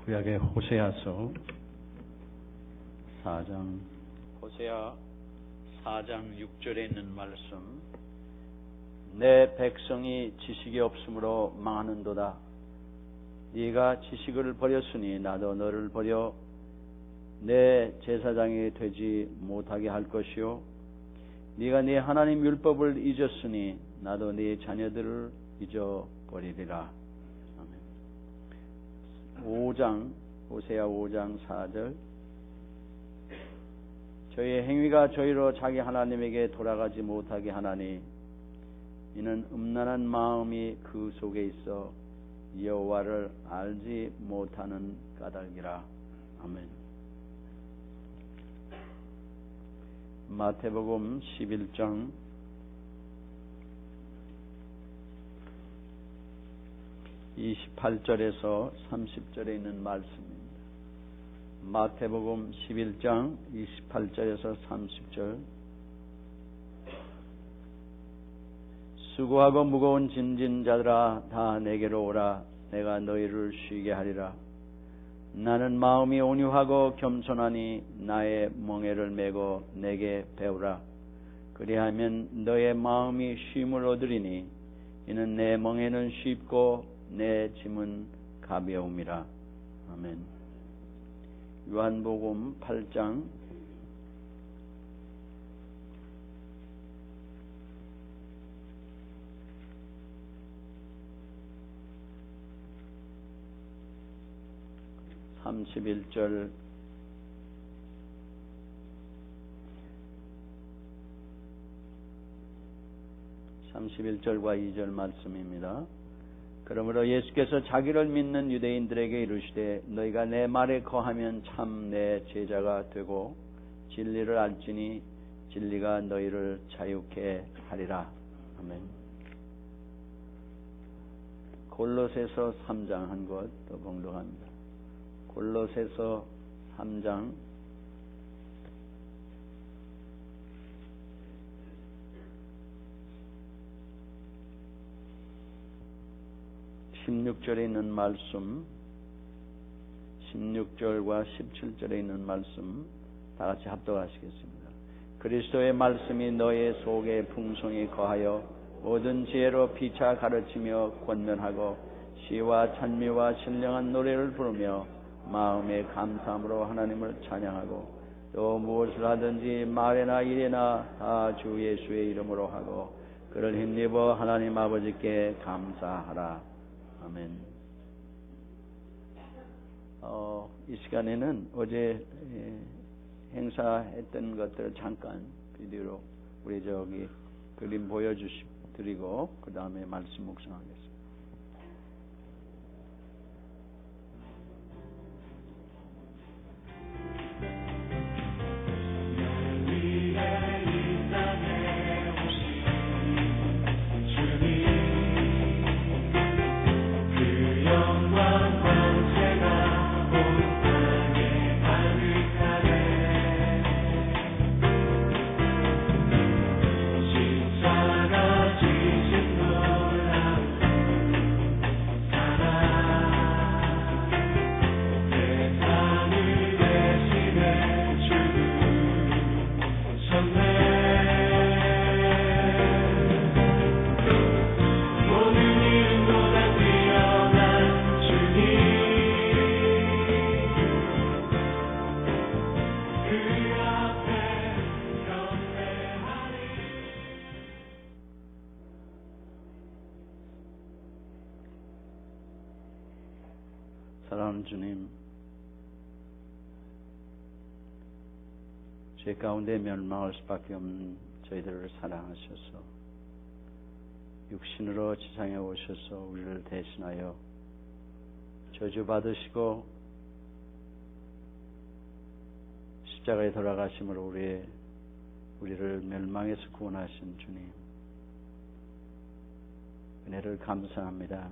구약의 호세아서 4장, 호세아 4장 6절에 있는 말씀. 내 백성이 지식이 없으므로 망하는도다. 네가 지식을 버렸으니 나도 너를 버려 내 제사장이 되지 못하게 할 것이요, 네가 네 하나님 율법을 잊었으니 나도 네 자녀들을 잊어버리리라. 아멘. 호세아 5장 4절. 저희의 행위가 저희로 자기 하나님에게 돌아가지 못하게 하나니 이는 음란한 마음이 그 속에 있어 여호와를 알지 못하는 까닭이라. 아멘. 마태복음 11장 28절에서 30절에 있는 말씀입니다. 마태복음 11장 28절에서 30절. 수고하고 무거운 짐진 자들아 다 내게로 오라. 내가 너희를 쉬게 하리라. 나는 마음이 온유하고 겸손하니 나의 멍에를 메고 내게 배우라. 그리하면 너의 마음이 쉼을 얻으리니 이는 내 멍에는 쉽고 내 짐은 가벼움이라. 아멘. 요한복음 8장 31절 31절과 2절 말씀입니다. 그러므로 예수께서 자기를 믿는 유대인들에게 이르시되 너희가 내 말에 거하면 참 내 제자가 되고 진리를 알지니 진리가 너희를 자유케 하리라. 아멘. 골로새서 3장 한 것 더 봉독합니다. 골로새서 3장 16절에 있는 말씀, 16절과 17절에 있는 말씀 다 같이 합독하시겠습니다. 그리스도의 말씀이 너의 속에 풍성히 거하여 모든 지혜로 피차 가르치며 권면하고 시와 찬미와 신령한 노래를 부르며 마음의 감사함으로 하나님을 찬양하고 또 무엇을 하든지 말이나 일이나 다 주 예수의 이름으로 하고 그를 힘입어 하나님 아버지께 감사하라. 아멘. 이 시간에는 어제 행사했던 것들을 잠깐 비디오로 우리 저기 그림 보여드리고 그 다음에 말씀 묵상하겠습니다. 사랑하는 주님, 죄 가운데 멸망할 수밖에 없는 저희들을 사랑하셔서 육신으로 지상에 오셔서 우리를 대신하여 저주받으시고 십자가에 돌아가심으로 우리를 멸망에서 구원하신 주님, 은혜를 감사합니다.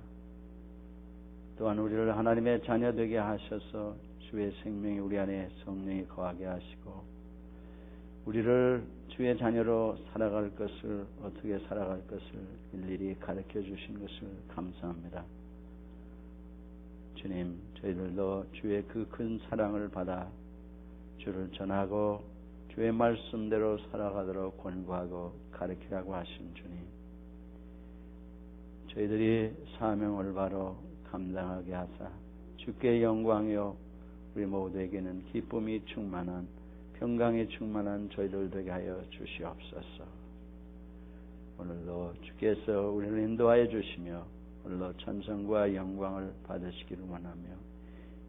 또한 우리를 하나님의 자녀 되게 하셔서 주의 생명이 우리 안에 성령이 거하게 하시고 우리를 주의 자녀로 살아갈 것을, 어떻게 살아갈 것을 일일이 가르쳐 주신 것을 감사합니다. 주님, 저희들도 주의 그 큰 사랑을 받아 주를 전하고 주의 말씀대로 살아가도록 권고하고 가르치라고 하신 주님, 저희들이 사명을 바로 감당하게 하사 주께 영광이요 우리 모두에게는 기쁨이 충만한 평강이 충만한 저희들 되게 하여 주시옵소서. 오늘도 주께서 우리를 인도하여 주시며 오늘도 찬송과 영광을 받으시기를 원하며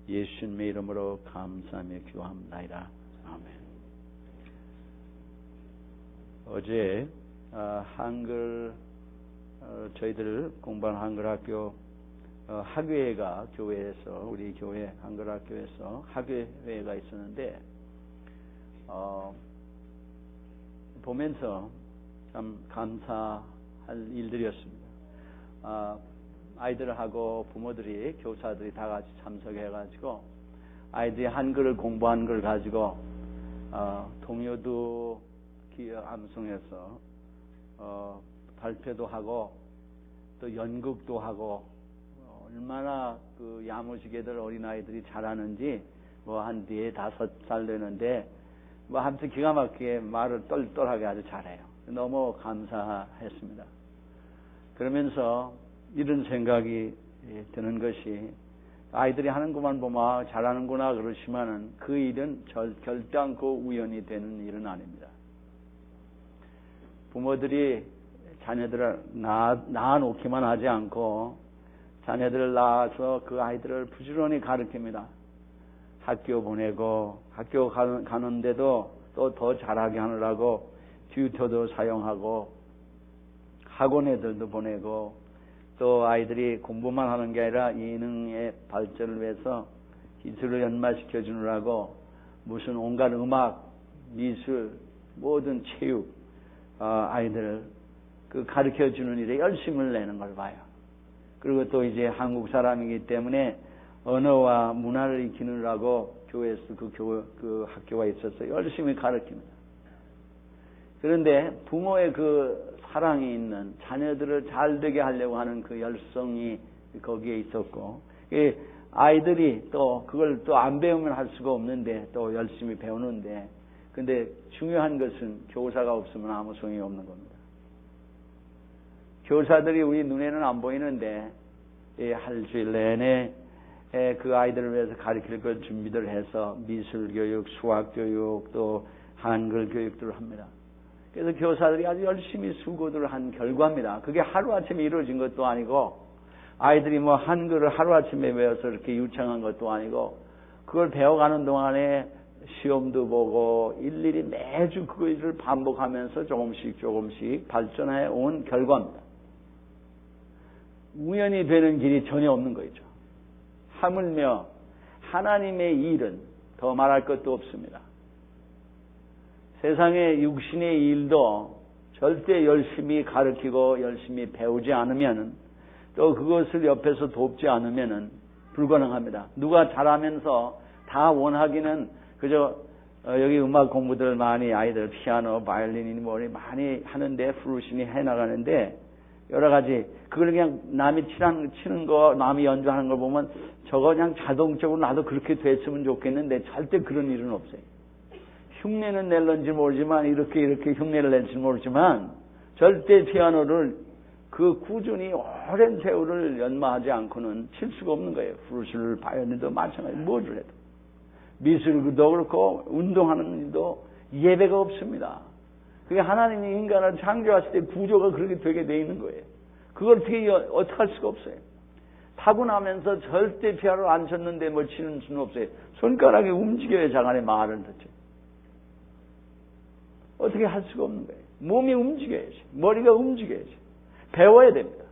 예수님의 이름으로 감사하며 기도합나이다. 아멘. 어제 한글 저희들 공부한 한글학교 학예회가 교회에서 우리 교회 한글학교에서 학예회가 있었는데 보면서 참 감사할 일들이었습니다. 아이들하고 부모들이 교사들이 다 같이 참석해가지고 아이들이 한글을 공부한 걸 가지고 동요도 암송해서 발표도 하고 또 연극도 하고 얼마나 그 야무지게들 어린아이들이 잘하는지 뭐 한 4-5살 되는데 뭐 아무튼 기가 막히게 말을 똘똘하게 아주 잘해요. 너무 감사했습니다. 그러면서 이런 생각이 드는 것이 아이들이 하는 것만 보면 잘하는구나 그러시면은 그 일은 결단코 우연이 되는 일은 아닙니다. 부모들이 자녀들을 낳아놓기만 하지 않고 자녀들을 낳아서 그 아이들을 부지런히 가르칩니다. 학교 보내고 학교 가는데도 또 더 잘하게 하느라고 튜터도 사용하고 학원 애들도 보내고 또 아이들이 공부만 하는 게 아니라 예능의 발전을 위해서 기술을 연마시켜 주느라고 무슨 온갖 음악, 미술, 모든 체육 아이들을 그 가르쳐 주는 일에 열심을 내는 걸 봐요. 그리고 또 이제 한국 사람이기 때문에 언어와 문화를 익히느라고 교회에서 그 학교가 있어서 열심히 가르칩니다. 그런데 부모의 그 사랑이 있는 자녀들을 잘 되게 하려고 하는 그 열성이 거기에 있었고 아이들이 또 그걸 또 안 배우면 할 수가 없는데 또 열심히 배우는데 근데 중요한 것은 교사가 없으면 아무 소용이 없는 겁니다. 교사들이 우리 눈에는 안 보이는데 할 주일 내내 그 아이들을 위해서 가르칠 걸 준비를 해서 미술교육, 수학교육 또 한글 교육들을 합니다. 그래서 교사들이 아주 열심히 수고를 한 결과입니다. 그게 하루아침에 이루어진 것도 아니고 아이들이 뭐 한글을 하루아침에 배워서 이렇게 유창한 것도 아니고 그걸 배워가는 동안에 시험도 보고 일일이 매주 그것을 반복하면서 조금씩 발전해 온 결과입니다. 우연히 되는 길이 전혀 없는 거죠. 하물며 하나님의 일은 더 말할 것도 없습니다. 세상의 육신의 일도 절대 열심히 가르치고 열심히 배우지 않으면 또 그것을 옆에서 돕지 않으면 불가능합니다. 누가 잘하면서 다 원하기는 그저 여기 음악 공부들 많이 아이들 피아노, 바이올린이 뭐니 많이 하는데 플루신이 해나가는데 여러 가지 그걸 그냥 남이 치는 거 남이 연주하는 걸 보면 저거 그냥 자동적으로 나도 그렇게 됐으면 좋겠는데 절대 그런 일은 없어요. 흉내는 낼런지 모르지만 이렇게 흉내를 낼지 모르지만 절대 피아노를 그 꾸준히 오랜 세월을 연마하지 않고는 칠 수가 없는 거예요. 플루스를 바이올린도 마찬가지 뭐를 해도 미술도 그렇고 운동하는 일도 예배가 없습니다. 그게 하나님이 인간을 창조하실 때 구조가 그렇게 되게 돼 있는 거예요. 그걸 어떻게 할 수가 없어요. 타고나면서 절대 피아노를 안 쳤는데 뭐 치는 수는 없어요. 손가락이 움직여야 자간의 말을 듣죠. 어떻게 할 수가 없는 거예요. 몸이 움직여야지. 머리가 움직여야지. 배워야 됩니다.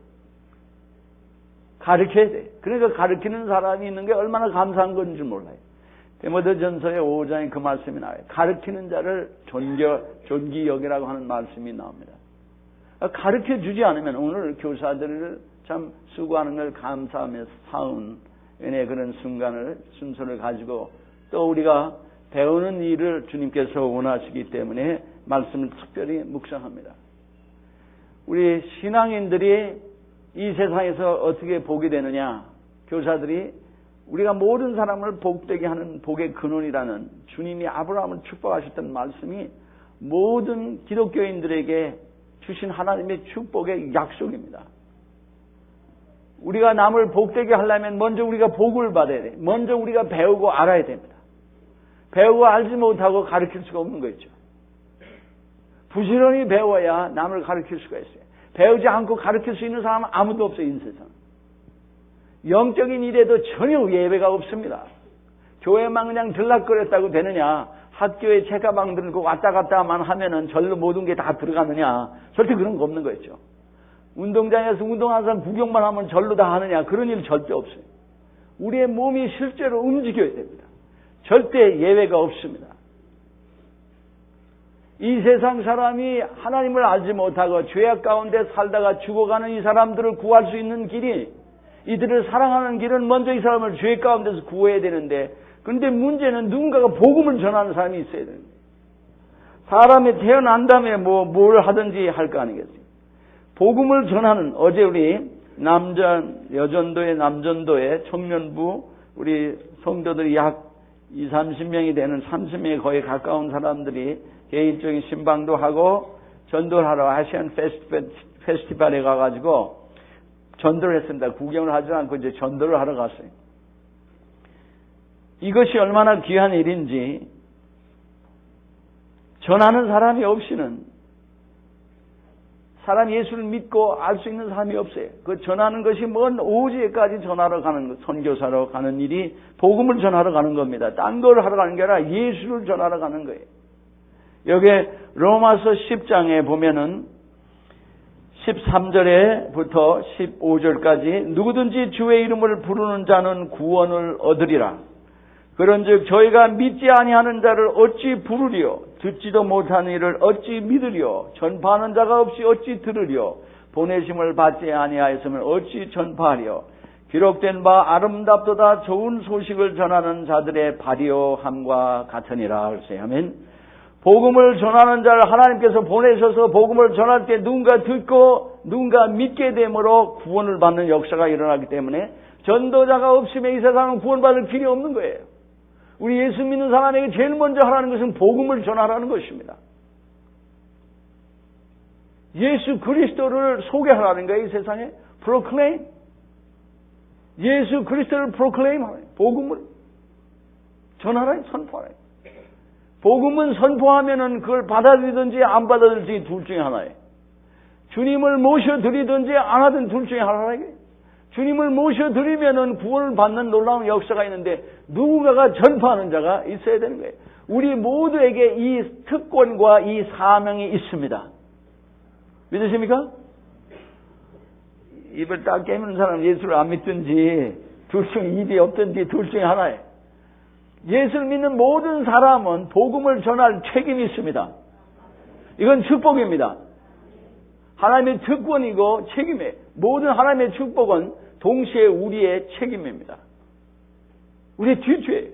가르쳐야 돼. 그러니까 가르치는 사람이 있는 게 얼마나 감사한 건지 몰라요. 디모데전서의 5장에 그 말씀이 나와요. 가르치는 자를 존귀 여기라고 하는 말씀이 나옵니다. 가르쳐 주지 않으면 오늘 교사들을 참 수고하는 걸 감사하며 사은 은혜의 그런 순서를 가지고 또 우리가 배우는 일을 주님께서 원하시기 때문에 말씀을 특별히 묵상합니다. 우리 신앙인들이 이 세상에서 어떻게 보게 되느냐? 교사들이 우리가 모든 사람을 복되게 하는 복의 근원이라는 주님이 아브라함을 축복하셨던 말씀이 모든 기독교인들에게 주신 하나님의 축복의 약속입니다. 우리가 남을 복되게 하려면 먼저 우리가 복을 받아야 돼요. 먼저 우리가 배우고 알아야 됩니다. 배우고 알지 못하고 가르칠 수가 없는 거죠. 부지런히 배워야 남을 가르칠 수가 있어요. 배우지 않고 가르칠 수 있는 사람은 아무도 없어요, 이 세상. 영적인 일에도 전혀 예외가 없습니다. 교회만 그냥 들락거렸다고 되느냐, 학교에 책가방 들고 왔다 갔다만 하면은 절로 모든 게 다 들어가느냐, 절대 그런 거 없는 거였죠. 운동장에서 운동하는 사람 구경만 하면 절로 다 하느냐, 그런 일 절대 없어요. 우리의 몸이 실제로 움직여야 됩니다. 절대 예외가 없습니다. 이 세상 사람이 하나님을 알지 못하고 죄악 가운데 살다가 죽어가는 이 사람들을 구할 수 있는 길이, 이들을 사랑하는 길은 먼저 이 사람을 죄 가운데서 구해야 되는데, 그런데 문제는 누군가가 복음을 전하는 사람이 있어야 됩니다. 사람이 태어난 다음에 뭘 하든지 할 거 아니겠어요. 복음을 전하는, 어제 우리 여전도의 남전도의 청년부 우리 성도들이 약 20-30명이 되는 30명에 거의 가까운 사람들이 개인적인 신방도 하고 전도를 하러 아시안 페스티벌에 가가지고 전도를 했습니다. 구경을 하지 않고 이제 전도를 하러 갔어요. 이것이 얼마나 귀한 일인지, 전하는 사람이 없이는, 사람 예수를 믿고 알 수 있는 사람이 없어요. 그 전하는 것이 먼 오지에까지 전하러 가는, 선교사로 가는 일이 복음을 전하러 가는 겁니다. 딴 걸 하러 가는 게 아니라 예수를 전하러 가는 거예요. 여기 로마서 10장에 보면은 13절에부터 15절까지 누구든지 주의 이름을 부르는 자는 구원을 얻으리라. 그런즉 저희가 믿지 아니하는 자를 어찌 부르리요? 듣지도 못하는 이를 어찌 믿으리요? 전파하는 자가 없이 어찌 들으리요? 보내심을 받지 아니하였으면 어찌 전파하리요? 기록된 바 아름답도다 좋은 소식을 전하는 자들의 발효함과 같으니라. 그랬어요. 아멘. 복음을 전하는 자를 하나님께서 보내셔서 복음을 전할 때 누군가 듣고 누군가 믿게 됨으로 구원을 받는 역사가 일어나기 때문에 전도자가 없으면 이 세상은 구원받을 길이 없는 거예요. 우리 예수 믿는 사람에게 제일 먼저 하라는 것은 복음을 전하라는 것입니다. 예수 그리스도를 소개하라는 거예요. 이 세상에 proclaim. 예수 그리스도를 proclaim 하라. 복음을 전하라, 선포하라. 복음은 선포하면은 그걸 받아들이든지 안 받아들이든지 둘 중에 하나예요. 주님을 모셔드리든지 안 하든 둘 중에 하나예요. 주님을 모셔드리면은 구원을 받는 놀라운 역사가 있는데 누군가가 전파하는 자가 있어야 되는 거예요. 우리 모두에게 이 특권과 이 사명이 있습니다. 믿으십니까? 입을 딱 깨무는 사람 예수를 안 믿든지 둘 중에 입이 없든지 둘 중에 하나예요. 예수를 믿는 모든 사람은 복음을 전할 책임이 있습니다. 이건 축복입니다. 하나님의 특권이고 책임이에요. 모든 하나님의 축복은 동시에 우리의 책임입니다. 우리의 뒤죄예요.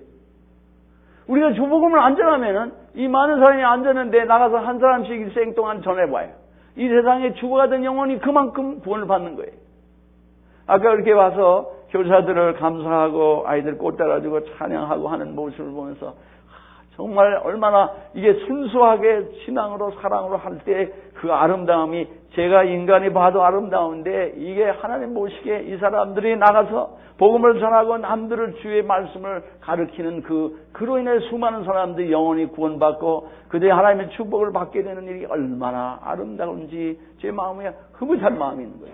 우리가 주복음을 안 전하면은 이 많은 사람이 안 전하는데 나가서 한 사람씩 일생 동안 전해봐요. 이 세상에 죽어가던 영혼이 그만큼 구원을 받는 거예요. 아까 이렇게 와서 교사들을 감사하고 아이들 꽃 달아주고 찬양하고 하는 모습을 보면서 정말 얼마나 이게 순수하게 신앙으로 사랑으로 할 때 그 아름다움이 제가 인간이 봐도 아름다운데 이게 하나님 보시기에 이 사람들이 나가서 복음을 전하고 남들을 주의 말씀을 가르치는 그로 인해 수많은 사람들이 영원히 구원받고 그들이 하나님의 축복을 받게 되는 일이 얼마나 아름다운지 제 마음에 흐뭇한 마음이 있는 거죠.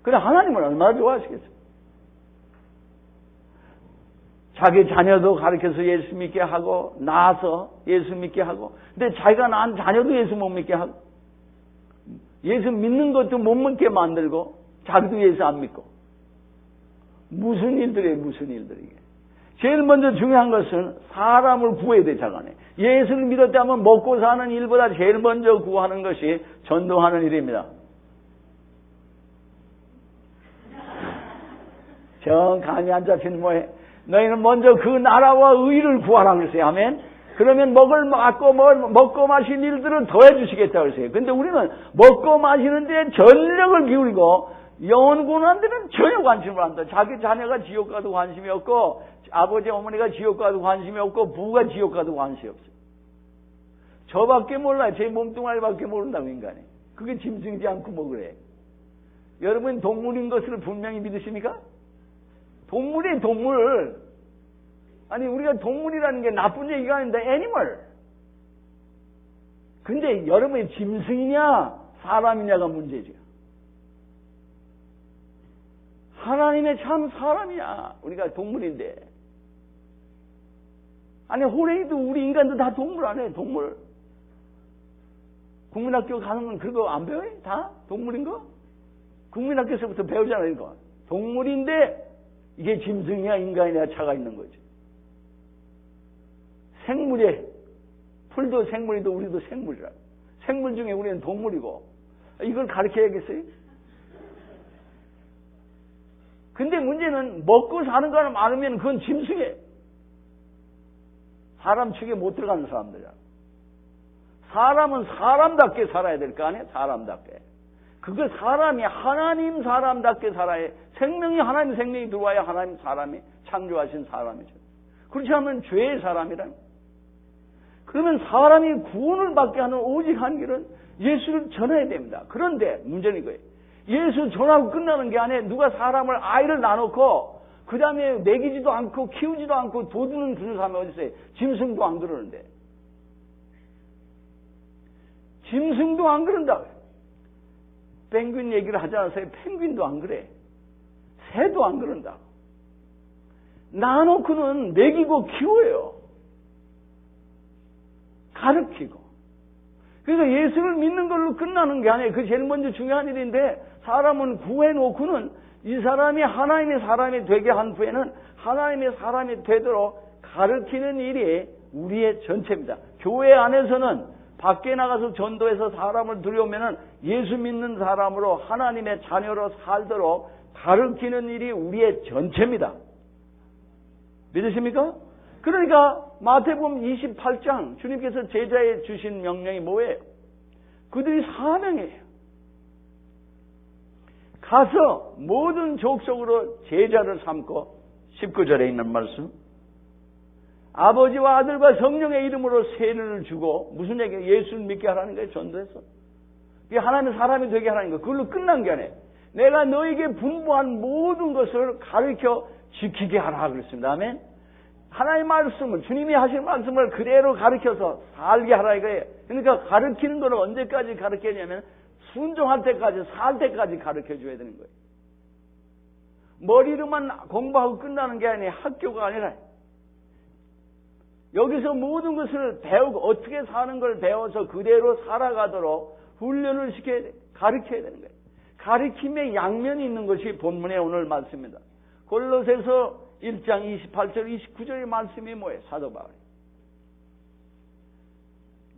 그래 하나님을 얼마나 좋아하시겠어요? 자기 자녀도 가르쳐서 예수 믿게 하고 낳아서 예수 믿게 하고 근데 자기가 낳은 자녀도 예수 못 믿게 하고 예수 믿는 것도 못 믿게 만들고 자기도 예수 안 믿고 무슨 일들이에요. 무슨 일들이에요. 제일 먼저 중요한 것은 사람을 구해야 돼. 자간에 예수를 믿었다면 먹고 사는 일보다 제일 먼저 구하는 것이 전도하는 일입니다. 정 감이 안 잡히는 뭐해. 너희는 먼저 그 나라와 의를 구하라 그랬어요. 아멘. 그러면 먹고 마실 일들은 더해 주시겠다 그랬어요. 근데 우리는 먹고 마시는데 전력을 기울이고 영원 고난들은 전혀 관심을 안 한다. 자기 자녀가 지옥 가도 관심이 없고, 아버지 어머니가 지옥 가도 관심이 없고, 부가 지옥 가도 관심이 없어요. 저밖에 몰라요. 제 몸뚱아리밖에 모른다고, 인간이. 그게 짐승이지 않고 뭐 그래. 여러분 동물인 것을 분명히 믿으십니까? 동물이 동물. 아니 우리가 동물이라는 게 나쁜 얘기가 아닌데 애니멀. 근데 여러분이 짐승이냐 사람이냐가 문제죠. 하나님의 참 사람이야. 우리가 동물인데. 아니 호랭이도 우리 인간도 다 동물 아니에요. 동물. 국민학교 가는 건 그거 안 배워요? 다? 동물인 거? 국민학교에서부터 배우잖아요. 이거. 동물인데 이게 짐승이야 인간이냐 차가 있는 거죠. 생물에 풀도 생물이도 우리도 생물이라. 생물 중에 우리는 동물이고 이걸 가르쳐야겠어요? 근데 문제는 먹고 사는 거는 많으면 그건 짐승이에요. 사람 축에 못 들어가는 사람들이야. 사람은 사람답게 살아야 될 거 아니에요? 사람답게. 그거 사람이 하나님 사람답게 살아야 생명이 하나님 생명이 들어와야 하나님 사람이 창조하신 사람이죠. 그렇지 않으면 죄의 사람이란. 그러면 사람이 구원을 받게 하는 오직 한 길은 예수를 전해야 됩니다. 그런데 문제는 이거예요. 예수 전하고 끝나는 게 아니에요. 누가 사람을 아이를 낳아놓고 그 다음에 먹이지도 않고 키우지도 않고 도두는 그런 사람이 어디 있어요? 짐승도 안 그러는데. 짐승도 안 그런다고요. 펭귄 얘기를 하지 않았어요? 펭귄도 안 그래. 새도 안 그런다고. 낳아놓고는 먹이고 키워요. 가르치고. 그래서 예수를 믿는 걸로 끝나는 게 아니에요. 그게 제일 먼저 중요한 일인데 사람은 구해놓고는 이 사람이 하나님의 사람이 되게 한 후에는 하나님의 사람이 되도록 가르치는 일이 우리의 전체입니다. 교회 안에서는 밖에 나가서 전도해서 사람을 들여오면은 예수 믿는 사람으로 하나님의 자녀로 살도록 가르치는 일이 우리의 전체입니다. 믿으십니까? 그러니까 마태복음 28장 주님께서 제자에 주신 명령이 뭐예요? 그들이 사명이에요. 가서 모든 족속으로 제자를 삼고 19절에 있는 말씀 아버지와 아들과 성령의 이름으로 세례를 주고 무슨 얘기예요? 예수를 믿게 하라는 거예요. 전도해서. 그게 하나님의 사람이 되게 하라는 거. 그걸로 끝난 게 아니에요. 내가 너에게 분부한 모든 것을 가르쳐 지키게 하라 그랬습니다. 아멘. 하나님의 말씀을 주님이 하신 말씀을 그대로 가르쳐서 살게 하라 이거예요. 그러니까 가르치는 거는 언제까지 가르치냐면 순종할 때까지 살 때까지 가르쳐 줘야 되는 거예요. 머리로만 공부하고 끝나는 게 아니에요. 학교가 아니라 여기서 모든 것을 배우고 어떻게 사는 걸 배워서 그대로 살아가도록 훈련을 시켜야 돼. 가르쳐야 되는 거예요. 가르침의 양면이 있는 것이 본문의 오늘 말씀입니다. 골로새서 1장 28절 29절의 말씀이 뭐예요? 사도 바울이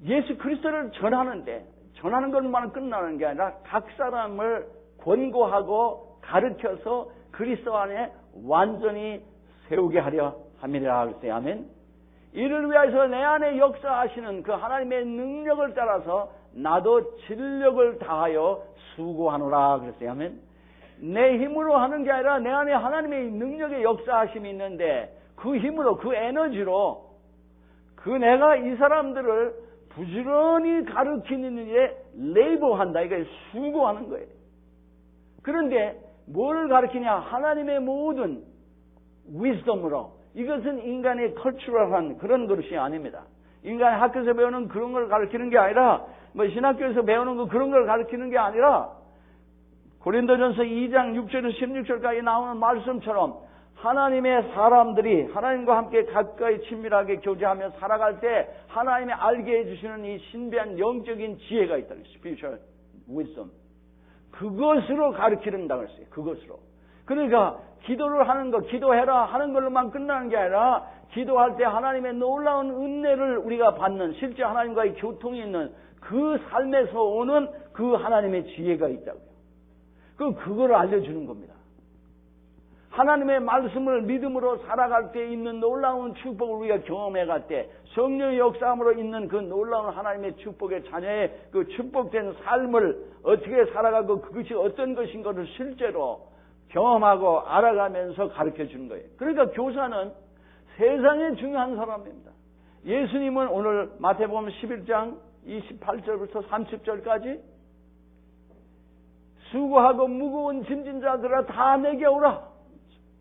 예수 그리스도를 전하는데 전하는 것만 끝나는 게 아니라 각 사람을 권고하고 가르쳐서 그리스도 안에 완전히 세우게 하려 함이라 그랬어요. 아멘. 이를 위해서 내 안에 역사하시는 그 하나님의 능력을 따라서 나도 진력을 다하여 수고하노라 그랬어요. 아멘. 내 힘으로 하는 게 아니라 내 안에 하나님의 능력의 역사하심이 있는데 그 힘으로 그 에너지로 그 내가 이 사람들을 부지런히 가르치는 일에 레이버한다. 이게 수고하는 거예요. 그런데 뭘 가르치냐? 하나님의 모든 위즈덤으로. 이것은 인간의 컬처럴한 그런 것이 아닙니다. 인간의 학교에서 배우는 그런 걸 가르치는 게 아니라 뭐 신학교에서 배우는 거 그런 걸 가르치는 게 아니라 고린도전서 2장 6절에서 16절까지 나오는 말씀처럼 하나님의 사람들이 하나님과 함께 가까이 친밀하게 교제하며 살아갈 때 하나님이 알게 해주시는 이 신비한 영적인 지혜가 있다는 spiritual wisdom. 그것으로 가르치는다고 했어요. 그것으로. 그러니까 기도를 하는 거, 기도해라 하는 걸로만 끝나는 게 아니라 기도할 때 하나님의 놀라운 은혜를 우리가 받는 실제 하나님과의 교통이 있는 그 삶에서 오는 그 하나님의 지혜가 있다고요. 그걸 알려주는 겁니다. 하나님의 말씀을 믿음으로 살아갈 때 있는 놀라운 축복을 우리가 경험해 갈 때 성령의 역사함으로 있는 그 놀라운 하나님의 축복의 자녀의 그 축복된 삶을 어떻게 살아가고 그것이 어떤 것인 것을 실제로 경험하고 알아가면서 가르쳐 주는 거예요. 그러니까 교사는 세상에 중요한 사람입니다. 예수님은 오늘 마태복음 11장 28절부터 30절까지 수고하고 무거운 짐진 자들아 다 내게 오라.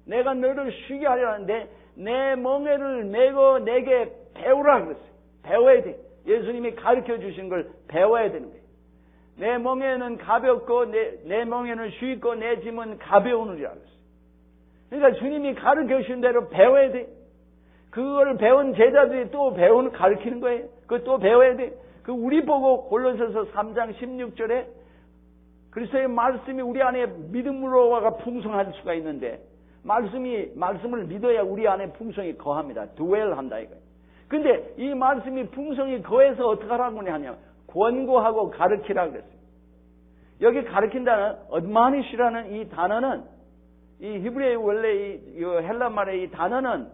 내가 너를 쉬게 하려는데 내 멍에를 메고 내게 배우라 그랬어요. 배워야 돼. 예수님이 가르쳐 주신 걸 배워야 되는 거예요. 내 멍에는 가볍고 내 멍에는 쉽고 내 짐은 가벼우느니라 그랬어요. 그러니까 주님이 가르쳐 주신 대로 배워야 돼. 그걸 배운 제자들이 또 가르치는 거예요. 그걸 또 배워야 돼. 그 우리 보고 골로새서 3장 16절에 그리스도의 말씀이 우리 안에 믿음으로가 풍성할 수가 있는데 말씀을 믿어야 우리 안에 풍성이 거합니다. 드웰한다 이거예요. 근데 이 말씀이 풍성이 거해서 어떻게 하라고 하냐면 권고하고 가르치라 그랬어요. 여기 가르친다는 admonish라는 이 단어는 이 히브리의 원래 이 헬라 말의 이 단어는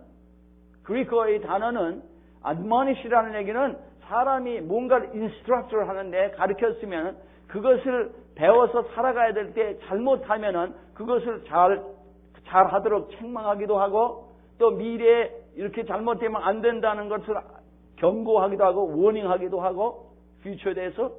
그리스어의 단어는 admonish라는 얘기는 사람이 뭔가를 instruct를 하는데 가르쳤으면 그것을 배워서 살아가야 될 때 잘못하면은 그것을 잘 하도록 책망하기도 하고 또 미래에 이렇게 잘못되면 안 된다는 것을 경고하기도 하고 워닝하기도 하고 퓨처에 대해서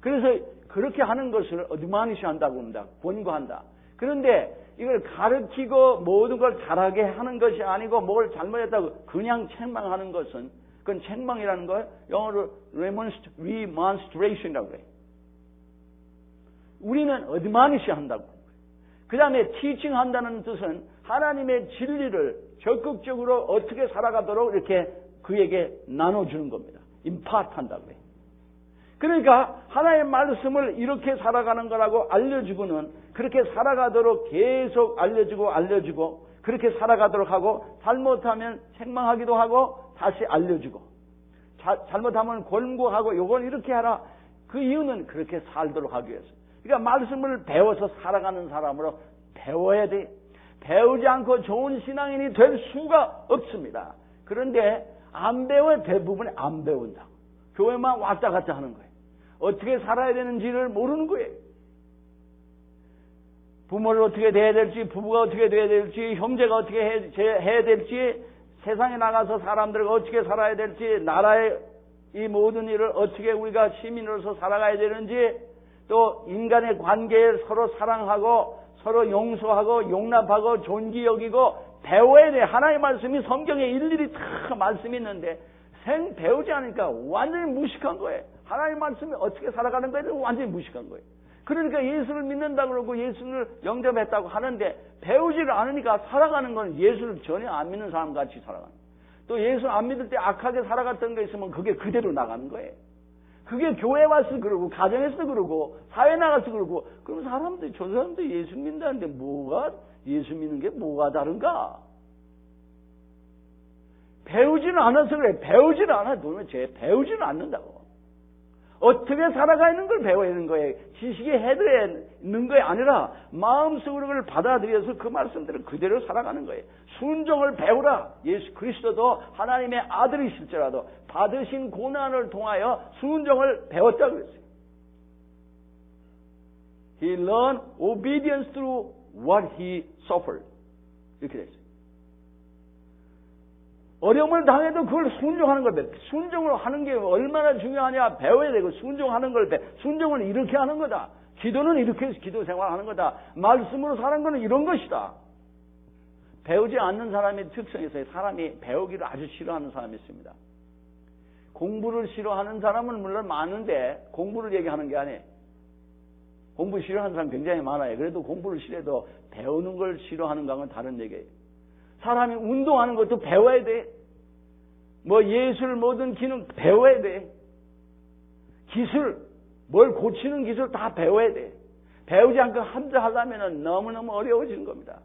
그래서 그렇게 하는 것을 admonish 한다고 합니다. 권고한다. 그런데 이걸 가르치고 모든 걸 잘하게 하는 것이 아니고 뭘 잘못했다고 그냥 책망하는 것은 그건 책망이라는 걸 영어로 remonstration이라고 해요. 우리는 admonish 한다고. 그 다음에 teaching 한다는 뜻은 하나님의 진리를 적극적으로 어떻게 살아가도록 이렇게 그에게 나눠주는 겁니다. impart 한다고 해요. 그러니까 하나님의 말씀을 이렇게 살아가는 거라고 알려주고는 그렇게 살아가도록 계속 알려주고 그렇게 살아가도록 하고 잘못하면 책망하기도 하고 다시 알려주고 잘못하면 권고하고 요건 이렇게 하라. 그 이유는 그렇게 살도록 하기 위해서. 그러니까 말씀을 배워서 살아가는 사람으로 배워야 돼. 배우지 않고 좋은 신앙인이 될 수가 없습니다. 그런데 안 배워 대부분 안 배운다고. 교회만 왔다 갔다 하는 거예요. 어떻게 살아야 되는지를 모르는 거예요. 부모를 어떻게 대해야 될지, 부부가 어떻게 대해야 될지, 형제가 어떻게 해야 될지, 세상에 나가서 사람들과 어떻게 살아야 될지, 나라의 이 모든 일을 어떻게 우리가 시민으로서 살아가야 되는지, 또 인간의 관계에 서로 사랑하고 서로 용서하고 용납하고 존귀 여기고 배워야 돼. 하나님의 말씀이 성경에 일일이 다 말씀이 있는데 배우지 않으니까 완전히 무식한 거예요. 하나님의 말씀이 어떻게 살아가는 거에 대해서 완전히 무식한 거예요. 그러니까 예수를 믿는다고 그러고 예수를 영접했다고 하는데 배우지를 않으니까 살아가는 건 예수를 전혀 안 믿는 사람 같이 살아가는 거예요. 또 예수 안 믿을 때 악하게 살아갔던 게 있으면 그게 그대로 나가는 거예요. 그게 교회 와서 그러고 가정에서 그러고 사회 나가서 그러고 그럼 사람들이 저 사람들이 예수 믿는다는데 뭐가 예수 믿는 게 뭐가 다른가? 배우지는 않아서 그래. 배우지는 않아. 도대체 배우지는 않는다고. 어떻게 살아가는 걸 배워야 하는 거예요. 지식이 헤드에 있는 게 아니라 마음속으로 그걸 받아들여서 그 말씀들을 그대로 살아가는 거예요. 순종을 배우라. 예수 그리스도도 하나님의 아들이실지라도 받으신 고난을 통하여 순종을 배웠다고 그랬어요. He learned obedience through what he suffered. 이렇게 됐어요. 어려움을 당해도 그걸 순종하는 걸 순종을 하는 게 얼마나 중요하냐 배워야 되고 순종하는 걸 순종을 이렇게 하는 거다. 기도는 이렇게 해서 기도 생활하는 거다. 말씀으로 사는 거는 이런 것이다. 배우지 않는 사람의 특성에서 사람이 배우기를 아주 싫어하는 사람이 있습니다. 공부를 싫어하는 사람은 물론 많은데 공부를 얘기하는 게 아니에요. 공부 싫어하는 사람 굉장히 많아요. 그래도 공부를 싫어해도 배우는 걸 싫어하는 거하고는 다른 얘기예요. 사람이 운동하는 것도 배워야 돼. 뭐 예술 모든 기능 배워야 돼. 기술, 뭘 고치는 기술 다 배워야 돼. 배우지 않고 혼자 하려면 너무너무 어려워지는 겁니다.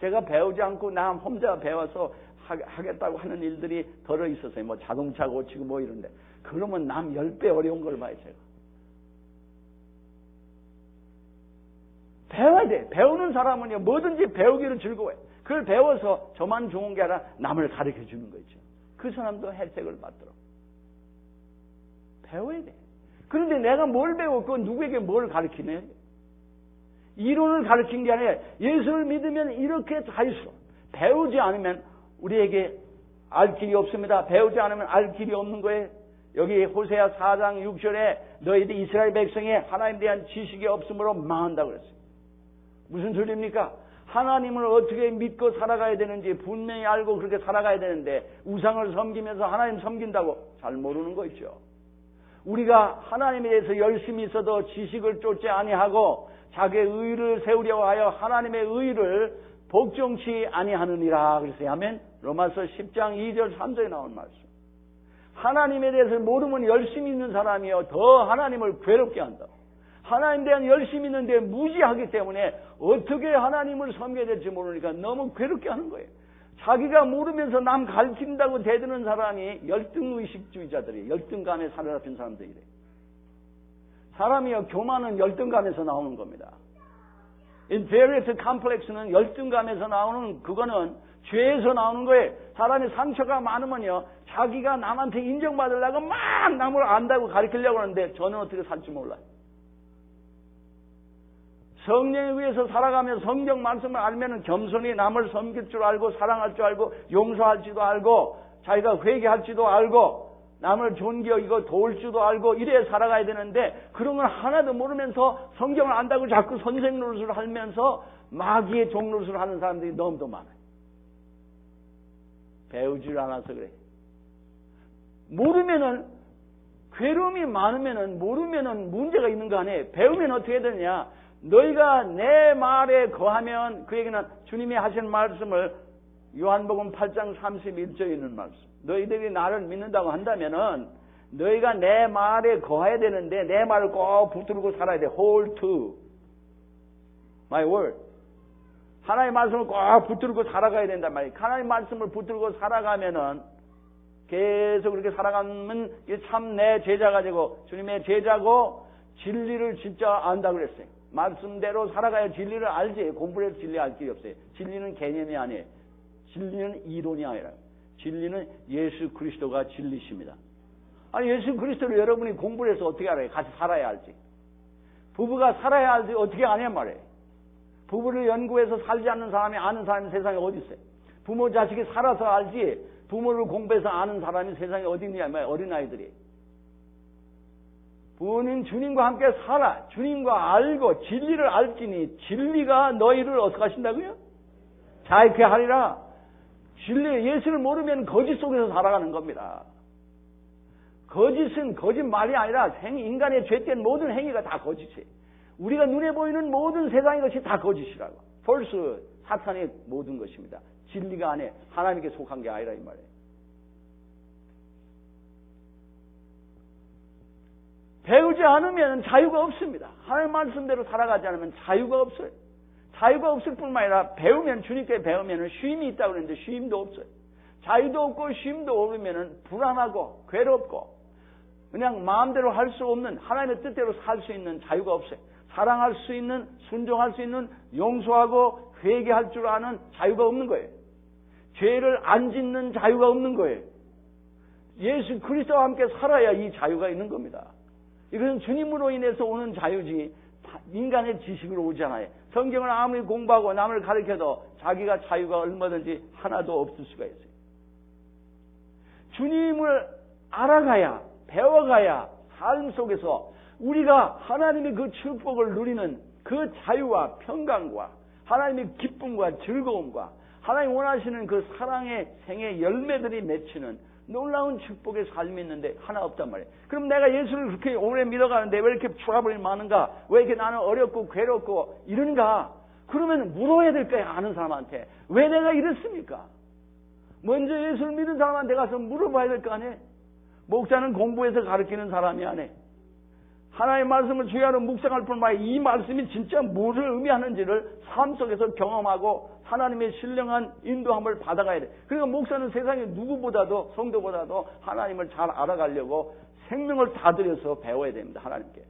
제가 배우지 않고 나 혼자 배워서 하겠다고 하는 일들이 덜어 있었어요. 뭐 자동차 고치고 뭐 이런데. 그러면 남 10배 어려운 걸 봐요, 제가. 배워야 돼. 배우는 사람은요, 뭐든지 배우기를 즐거워해. 그걸 배워서 저만 좋은 게 아니라 남을 가르쳐 주는 거죠. 그 사람도 혜택을 받도록. 배워야 돼. 그런데 내가 뭘 배웠고 누구에게 뭘 가르치네? 이론을 가르친 게 아니라 예수를 믿으면 이렇게 다 있어. 배우지 않으면 우리에게 알 길이 없습니다. 배우지 않으면 알 길이 없는 거예요. 여기 호세아 4장 6절에 너희들 이스라엘 백성이 하나님에 대한 지식이 없으므로 망한다고 그랬어요. 무슨 소리입니까? 하나님을 어떻게 믿고 살아가야 되는지 분명히 알고 그렇게 살아가야 되는데 우상을 섬기면서 하나님 섬긴다고 잘 모르는 거 있죠. 우리가 하나님에 대해서 열심히 있어도 지식을 쫓지 아니하고 자기의 의를 세우려고 하여 하나님의 의를 복종치 아니하느니라 그랬어요. 아멘. 로마서 10장 2절 3절에 나온 말씀. 하나님에 대해서 모르면 열심히 있는 사람이요 더 하나님을 괴롭게 한다. 하나님에 대한 열심히 있는데 무지하기 때문에 어떻게 하나님을 섬겨야 될지 모르니까 너무 괴롭게 하는 거예요. 자기가 모르면서 남 가르친다고 대드는 사람이 열등의식주의자들이에요. 열등감에 사로잡힌 사람들이래요. 사람이요 교만은 열등감에서 나오는 겁니다. inferiority complex는 열등감에서 나오는 그거는 죄에서 나오는 거예요. 사람이 상처가 많으면요 자기가 남한테 인정받으려고 막 남을 안다고 가르치려고 하는데 저는 어떻게 살지 몰라요. 성령에 의해서 살아가면서 성경 말씀을 알면 겸손히 남을 섬길 줄 알고 사랑할 줄 알고 용서할 줄도 알고 자기가 회개할 줄도 알고 남을 존경이고 도울 줄도 알고 이래 살아가야 되는데 그런 건 하나도 모르면서 성경을 안다고 자꾸 선생 노릇을 하면서 마귀의 종 노릇을 하는 사람들이 너무도 많아요. 배우질 않아서 그래. 모르면은 괴로움이 많으면은 모르면은 문제가 있는 거 아니에요. 배우면 어떻게 되냐? 너희가 내 말에 거하면 그 얘기는 주님이 하신 말씀을 요한복음 8장 31절에 있는 말씀. 너희들이 나를 믿는다고 한다면은 너희가 내 말에 거해야 되는데 내 말을 꼭 붙들고 살아야 돼. Hold to my word. 하나님의 말씀을 꼭 붙들고 살아가야 된단 말이에요. 하나님의 말씀을 붙들고 살아가면은 계속 그렇게 살아가면 참 내 제자가 되고 주님의 제자고 진리를 진짜 안다고 그랬어요. 말씀대로 살아가야 진리를 알지. 공부를 해서 진리 알 길이 없어요. 진리는 개념이 아니에요. 진리는 이론이 아니라 진리는 예수 그리스도가 진리십니다. 아니 예수 그리스도를 여러분이 공부를 해서 어떻게 알아요? 같이 살아야 알지. 부부가 살아야 알지 어떻게 아냐 말이에요. 부부를 연구해서 살지 않는 사람이 아는 사람이 세상에 어디 있어요? 부모 자식이 살아서 알지 부모를 공부해서 아는 사람이 세상에 어디 있냐 말이에요. 어린아이들이. 부모님 주님과 함께 살아. 주님과 알고 진리를 알지니 진리가 너희를 어떻게 하신다고요? 자유케 하리라. 진리 예수를 모르면 거짓 속에서 살아가는 겁니다. 거짓은 거짓말이 아니라 인간의 죄된 모든 행위가 다 거짓이에요. 우리가 눈에 보이는 모든 세상의 것이 다 거짓이라고. false, 사탄의 모든 것입니다. 진리가 안에 하나님께 속한 게 아니라 이 말이에요. 배우지 않으면 자유가 없습니다. 하나님 말씀대로 살아가지 않으면 자유가 없어요. 자유가 없을 뿐만 아니라 배우면 주님께 배우면 쉼이 있다고 그러는데 쉼도 없어요. 자유도 없고 쉼도 없으면 불안하고 괴롭고 그냥 마음대로 할 수 없는 하나님의 뜻대로 살 수 있는 자유가 없어요. 사랑할 수 있는 순종할 수 있는 용서하고 회개할 줄 아는 자유가 없는 거예요. 죄를 안 짓는 자유가 없는 거예요. 예수 그리스도와 함께 살아야 이 자유가 있는 겁니다. 이것은 주님으로 인해서 오는 자유지 인간의 지식으로 오지 않아요. 성경을 아무리 공부하고 남을 가르쳐도 자기가 자유가 얼마든지 하나도 없을 수가 있어요. 주님을 알아가야 배워가야 삶 속에서 우리가 하나님의 그 축복을 누리는 그 자유와 평강과 하나님의 기쁨과 즐거움과 하나님 원하시는 그 사랑의 생의 열매들이 맺히는 놀라운 축복의 삶이 있는데 하나 없단 말이에요. 그럼 내가 예수를 그렇게 오래 믿어가는데 왜 이렇게 트러블이 많은가? 왜 이렇게 나는 어렵고 괴롭고 이런가? 그러면 물어야 될 거야. 아는 사람한테. 왜 내가 이랬습니까? 먼저 예수를 믿은 사람한테 가서 물어봐야 될 거 아니에요? 목사는 공부해서 가르치는 사람이 아니에요. 하나님의 말씀을 주야로 묵상할 뿐만 아니라 이 말씀이 진짜 무엇을 의미하는지를 삶 속에서 경험하고 하나님의 신령한 인도함을 받아가야 돼. 그러니까 목사는 세상에 누구보다도 성도보다도 하나님을 잘 알아가려고 생명을 다 들여서 배워야 됩니다. 하나님께.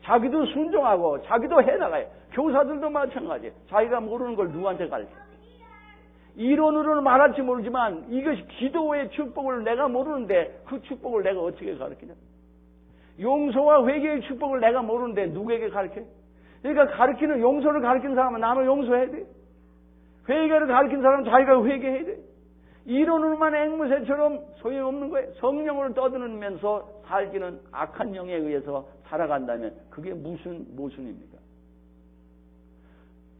자기도 순종하고 자기도 해나가요. 교사들도 마찬가지. 자기가 모르는 걸 누구한테 가르쳐? 이론으로는 말할지 모르지만 이것이 기도의 축복을 내가 모르는데 그 축복을 내가 어떻게 가르치냐? 용서와 회개의 축복을 내가 모르는데 누구에게 가르쳐? 그러니까 가르치는 용서를 가르치는 사람은 나는 용서해야 돼. 회개를 가르치는 사람은 자기가 회개해야 돼. 이론으로만 앵무새처럼 소용없는 거예요. 성령을 떠드는면서 살기는 악한 영에 의해서 살아간다면 그게 무슨 모순입니까?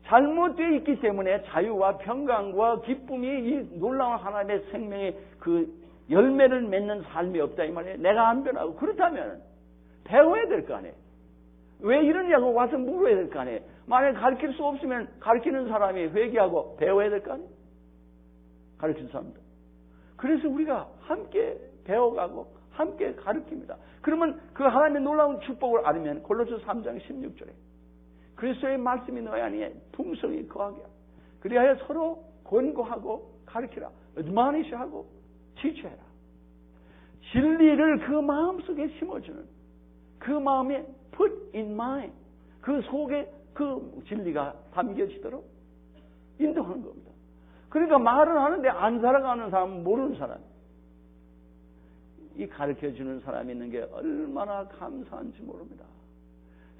잘못되어 있기 때문에 자유와 평강과 기쁨이 이 놀라운 하나님의 생명의 그 열매를 맺는 삶이 없다 이 말이에요. 내가 안 변하고 그렇다면 배워야 될 거 아니에요. 왜 이러냐고 와서 물어야 될 거 아니에요. 만약에 가르칠 수 없으면 가르치는 사람이 회개하고 배워야 될 거 아니에요. 가르치는 사람들. 그래서 우리가 함께 배워가고 함께 가르칩니다. 그러면 그 하나님의 놀라운 축복을 알으면 골로새 3장 16절에 그리스도의 말씀이 너희 안에 풍성히 거하게 그리하여 서로 권고하고 가르치라. admonish 하고 지체해라. 진리를 그 마음속에 심어주는 그 마음에 put in mind 그 속에 그 진리가 담겨지도록 인도하는 겁니다. 그러니까 말을 하는데 안 살아가는 사람은 모르는 사람. 이 가르쳐주는 사람이 있는 게 얼마나 감사한지 모릅니다.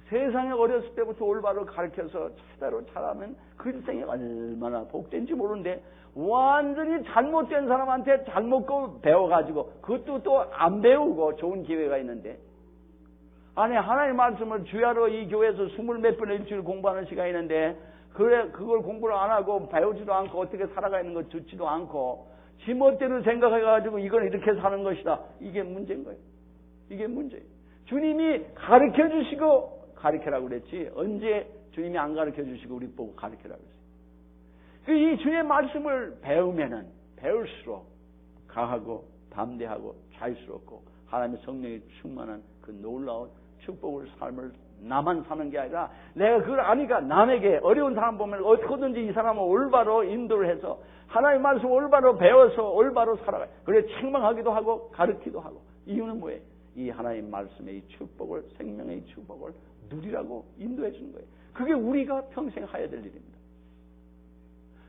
세상에 어렸을 때부터 올바로 가르쳐서 제대로 잘하면 그 일생이 얼마나 복된지 모르는데 완전히 잘못된 사람한테 잘못 배워가지고 그것도 또 안 배우고 좋은 기회가 있는데 아니 하나님의 말씀을 주야로 이 교회에서 20몇 번을 일주일 공부하는 시간이 있는데 그래 그걸 공부를 안 하고 배우지도 않고 어떻게 살아가는 거 듣지도 않고 지멋대로 생각해가지고 이건 이렇게 사는 것이다. 이게 문제인 거예요. 이게 문제예요. 주님이 가르쳐 주시고 가르쳐라고 그랬지 언제 주님이 안 가르쳐 주시고 우리 보고 가르쳐라고 그랬어요. 이 주님의 말씀을 배우면은 배울수록 강하고 담대하고 자유스럽고 하나님의 성령이 충만한 그 놀라운 축복을 삶을 나만 사는 게 아니라 내가 그걸 아니까 남에게 어려운 사람 보면 어떻게든지 이 사람을 올바로 인도를 해서 하나님의 말씀 올바로 배워서 올바로 살아가요. 그래 책망하기도 하고 가르치기도 하고 이유는 뭐예요? 이 하나님의 말씀의 이 축복을 생명의 축복을 누리라고 인도해 주는 거예요. 그게 우리가 평생 해야 될 일입니다.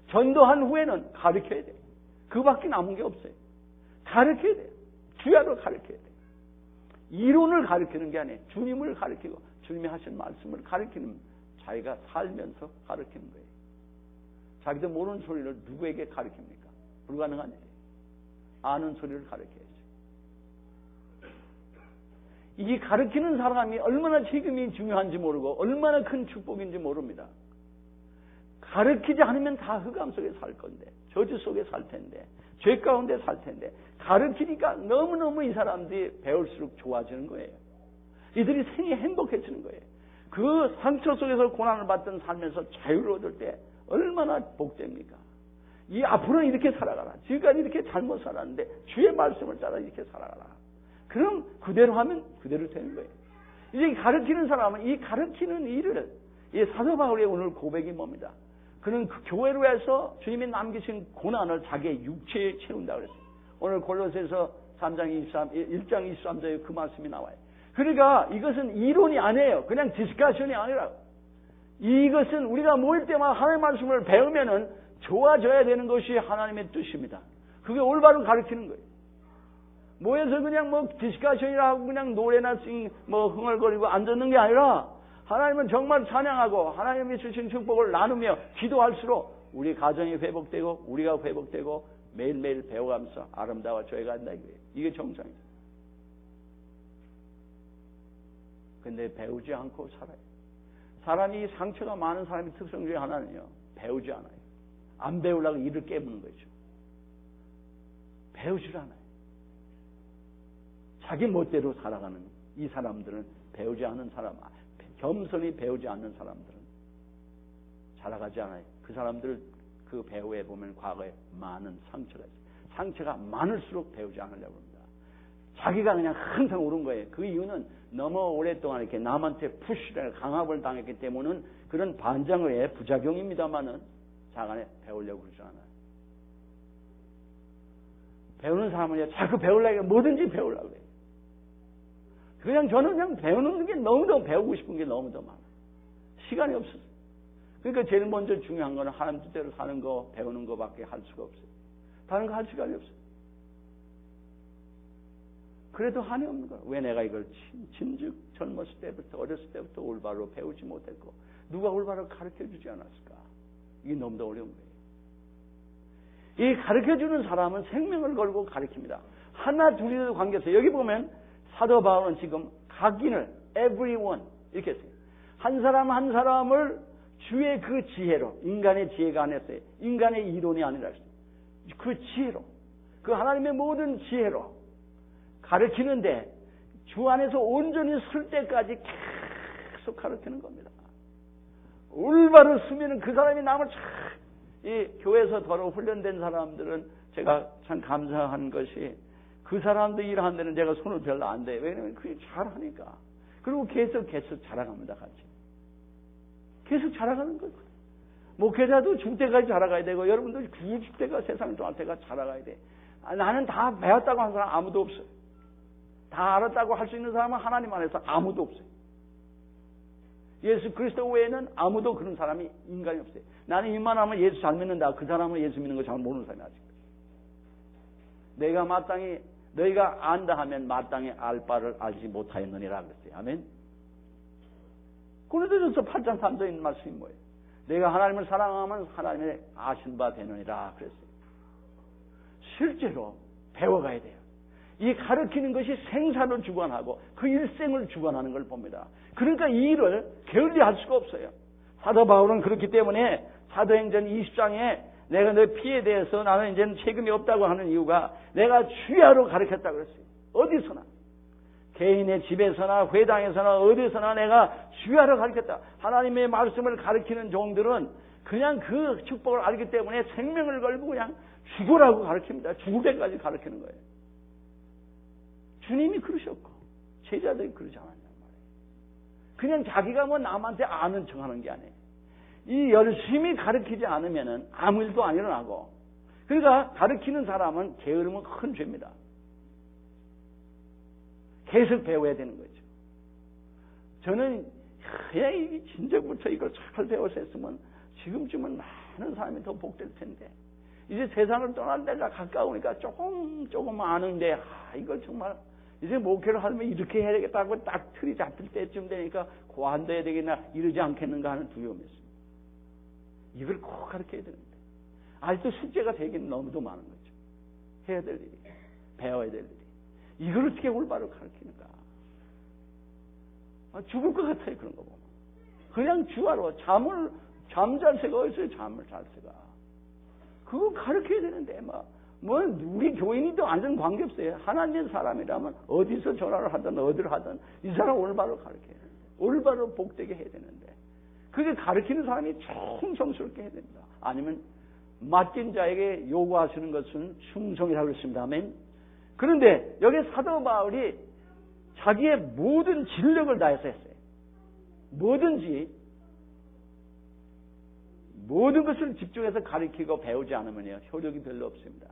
전도한 후에는 가르쳐야 돼요. 그밖에 남은 게 없어요. 가르쳐야 돼요. 주야로 가르쳐야 돼요. 이론을 가르치는 게 아니에요. 주님을 가르치고 주님이 하신 말씀을 가르치는 자기가 살면서 가르치는 거예요. 자기도 모르는 소리를 누구에게 가르칩니까? 불가능한 일이에요. 아는 소리를 가르쳐야죠. 이 가르치는 사람이 얼마나 책임이 중요한지 모르고 얼마나 큰 축복인지 모릅니다. 가르치지 않으면 다 흑암 속에 살 건데 저주 속에 살 텐데 죄 가운데 살 텐데 가르치니까 너무너무 이 사람들이 배울수록 좋아지는 거예요. 이들이 생이 행복해지는 거예요. 그 상처 속에서 고난을 받던 삶에서 자유를 얻을 때 얼마나 복됩니까? 이 앞으로는 이렇게 살아가라. 지금까지 이렇게 잘못 살았는데 주의 말씀을 따라 이렇게 살아가라. 그럼 그대로 하면 그대로 되는 거예요. 이제 가르치는 사람은 이 가르치는 일을 이 사도 바울의 오늘 고백이 뭡니다. 그는 그 교회로 해서 주님이 남기신 고난을 자기의 육체에 채운다고 그랬어요. 오늘 골로새서 1장 23절에 그 말씀이 나와요. 그러니까 이것은 이론이 아니에요. 그냥 디스커션이 아니라 이것은 우리가 모일 때마다 하나님의 말씀을 배우면은 좋아져야 되는 것이 하나님의 뜻입니다. 그게 올바로 가르치는 거예요. 모여서 그냥 뭐 디스커션이라 하고 그냥 노래나 흥얼거리고 앉았는 게 아니라 하나님은 정말 찬양하고 하나님이 주신 축복을 나누며 기도할수록 우리 가정이 회복되고 우리가 회복되고 매일매일 배워가면서 아름다워져야 한다 이거예요. 이게 정상이에요. 근데 배우지 않고 살아요. 사람이 상처가 많은 사람의 특성 중에 하나는요. 배우지 않아요. 안 배우려고 이를 깨무는 거죠. 배우질 않아요. 자기 멋대로 살아가는 이 사람들은 배우지 않는 사람, 겸손히 배우지 않는 사람들은 살아가지 않아요. 그 사람들 그 배후에 보면 과거에 많은 상처가 있어요. 상처가 많을수록 배우지 않으려고 합니다. 자기가 그냥 항상 옳은 거예요. 그 이유는 너무 오랫동안 이렇게 남한테 푸시를 강압을 당했기 때문에 그런 반장의 부작용입니다만은 자간에 배우려고 그러지 않아요. 배우는 사람은 자꾸 배우려고 뭐든지 배우려고 해요. 그냥 저는 그냥 배우는 게 너무너무 배우고 싶은 게 너무 더 많아요. 시간이 없어요. 그러니까 제일 먼저 중요한 거는 하나님 뜻대로 사는 거, 배우는 거밖에 할 수가 없어요. 다른 거 할 시간이 없어요. 그래도 한이 없는 거예요. 왜 내가 이걸 진즉 젊었을 때부터, 어렸을 때부터 올바로 배우지 못했고 누가 올바로 가르쳐주지 않았을까? 이게 너무도 어려운 거예요. 이 가르쳐주는 사람은 생명을 걸고 가르칩니다. 하나 둘이라도 관계없어요. 여기 보면 사도 바울은 지금 각인을 everyone 이렇게 했어요. 한 사람 한 사람을 주의 그 지혜로, 인간의 지혜가 아니었어요. 인간의 이론이 아니라 그 지혜로, 그 하나님의 모든 지혜로 가르치는데 주 안에서 온전히 설 때까지 계속 가르치는 겁니다. 올바로 쓰면은 그 사람이 남을 이 교회에서 더러 훈련된 사람들은 제가 참 감사한 것이 그 사람도 일하는 데는 제가 손을 별로 안 대요. 왜냐면 그게 잘하니까. 그리고 계속 자라갑니다, 같이. 계속 자라가는 거예요. 목회자도 죽을 때까지 자라가야 되고, 여러분도 죽을 때까지 세상을 떠날 때까지 자라가야 돼. 나는 다 배웠다고 하는 사람 아무도 없어요. 다 알았다고 할 수 있는 사람은 하나님 안에서 아무도 없어요. 예수 그리스도 외에는 아무도 그런 사람이 인간이 없어요. 나는 이만하면 예수 잘 믿는다. 그 사람은 예수 믿는 거 잘 모르는 사람이 아직. 내가 마땅히 너희가 안다 하면 마땅히 알 바를 알지 못하였느니라 그랬어요. 아멘. 고린도전서 8장 3절에 있는 말씀이 뭐예요? 내가 하나님을 사랑하면 하나님의 아신 바 되느니라 그랬어요. 실제로 배워가야 돼요. 이 가르치는 것이 생사를 주관하고 그 일생을 주관하는 걸 봅니다. 그러니까 이 일을 게을리할 수가 없어요. 사도 바울은 그렇기 때문에 사도행전 20장에 내가 너 피에 대해서 나는 이제는 책임이 없다고 하는 이유가 내가 주야로 가르쳤다고 그랬어요. 어디서나. 개인의 집에서나 회당에서나 어디서나 내가 주야로 가르쳤다. 하나님의 말씀을 가르치는 종들은 그냥 그 축복을 알기 때문에 생명을 걸고 그냥 죽으라고 가르칩니다. 죽을 때까지 가르치는 거예요. 주님이 그러셨고 제자들이 그러지 않았단 말이에요. 그냥 자기가 뭐 남한테 아는 척하는 게 아니에요. 이 열심히 가르치지 않으면은 아무 일도 안 일어나고, 그러니까 가르치는 사람은 게으르면 큰 죄입니다. 계속 배워야 되는 거죠. 저는 진작부터 이걸 잘 배워서 했으면 지금쯤은 많은 사람이 더 복될 텐데, 이제 세상을 떠날 때가 가까우니까 조금 아는데, 이걸 정말 이제 목회를 하면 이렇게 해야 되겠다고 딱 틀이 잡힐 때쯤 되니까 고안돼야 되겠나, 이러지 않겠는가 하는 두려움이 있습니다. 이걸 꼭 가르쳐야 되는데 아직도 숙제가 되기는 너무도 많은 거죠. 해야 될 일이, 배워야 될 일이. 이걸 어떻게 올바로 가르치는가. 죽을 것 같아요, 그런 거 보면. 그냥 주하로 잠잘 새가 어디서 잠을 잘 새가. 그거 가르쳐야 되는데 뭐 우리 교인이도 완전 관계없어요. 하나님의 사람이라면 어디서 전화를 하든 어디를 하든 이 사람 올바로 가르쳐야 되는데, 올바로 복되게 해야 되는데, 그게 가르치는 사람이 충성스럽게 해야 됩니다. 아니면 맡긴 자에게 요구하시는 것은 충성이라고 그랬습니다. 아멘. 그런데 여기 사도 바울이 자기의 모든 진력을 다해서 했어요. 뭐든지 모든 것을 집중해서 가르치고 배우지 않으면요, 효력이 별로 없습니다.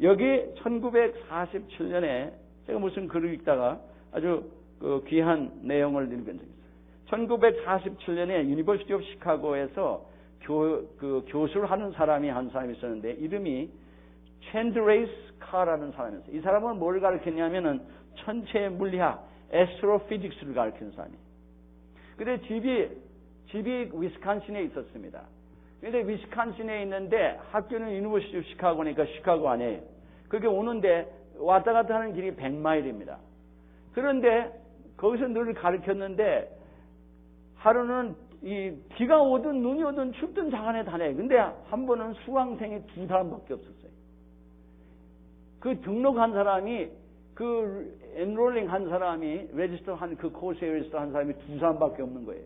여기 1947년에 제가 무슨 글을 읽다가 아주 귀한 내용을 읽은 적이 있어요. 1947년에 유니버시티 오브 시카고에서 교수를 하는 사람이 한 사람이 있었는데, 이름이 챈드레이스 카라는 사람이었어요. 이 사람은 뭘 가르쳤냐면은 천체 물리학, 에스트로피직스를 가르치는 사람이에요. 근데 집이 위스콘신에 있었습니다. 근데 위스콘신에 있는데 학교는 유니버시티 오브 시카고니까 시카고 아니에요. 그게 오는데 왔다 갔다 하는 길이 100마일입니다. 그런데 거기서 늘 가르쳤는데 하루는 이 비가 오든 눈이 오든 춥든 장안에 다녀요. 근데 한 번은 수강생이 2사람밖에 없었어요. 그 등록한 사람이, 그 엔롤링 한 사람이, 레지스터 한 그 코스에 레지스터 한 사람이 2사람밖에 없는 거예요.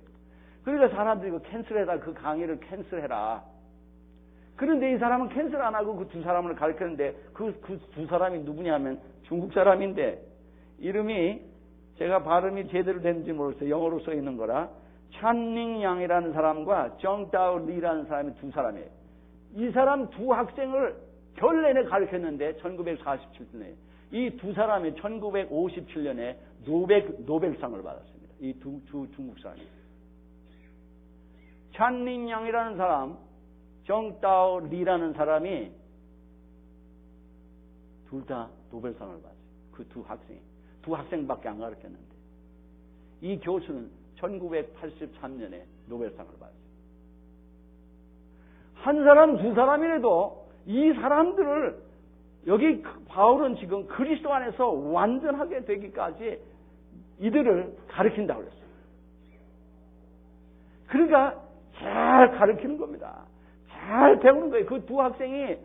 그러니까 사람들이 그 캔슬해라, 그 강의를 캔슬해라. 그런데 이 사람은 캔슬 안 하고 그 2사람을 가르쳤는데 그 2사람이 누구냐면 중국 사람인데, 이름이 제가 발음이 제대로 되는지 모르겠어요. 영어로 써 있는 거라. 찬닝 양이라는 사람과 정다오 리라는 사람이 2사람이에요. 이 사람 2 학생을 겨울 내내 가르쳤는데 1947년에 이 두 사람이 1957년에 노벨상을 받았습니다. 이 두 중국 사람이. 찬린양이라는 사람, 정따오 리라는 사람이 둘 다 노벨상을 받았어요. 그 두 학생이. 두 학생밖에 안 가르쳤는데. 이 교수는 1983년에 노벨상을 받았어요. 한 사람, 두 사람이라도 이 사람들을 여기 바울은 지금 그리스도 안에서 완전하게 되기까지 이들을 가르친다고 그랬어요. 그러니까 잘 가르치는 겁니다. 잘 배우는 거예요. 그 두 학생이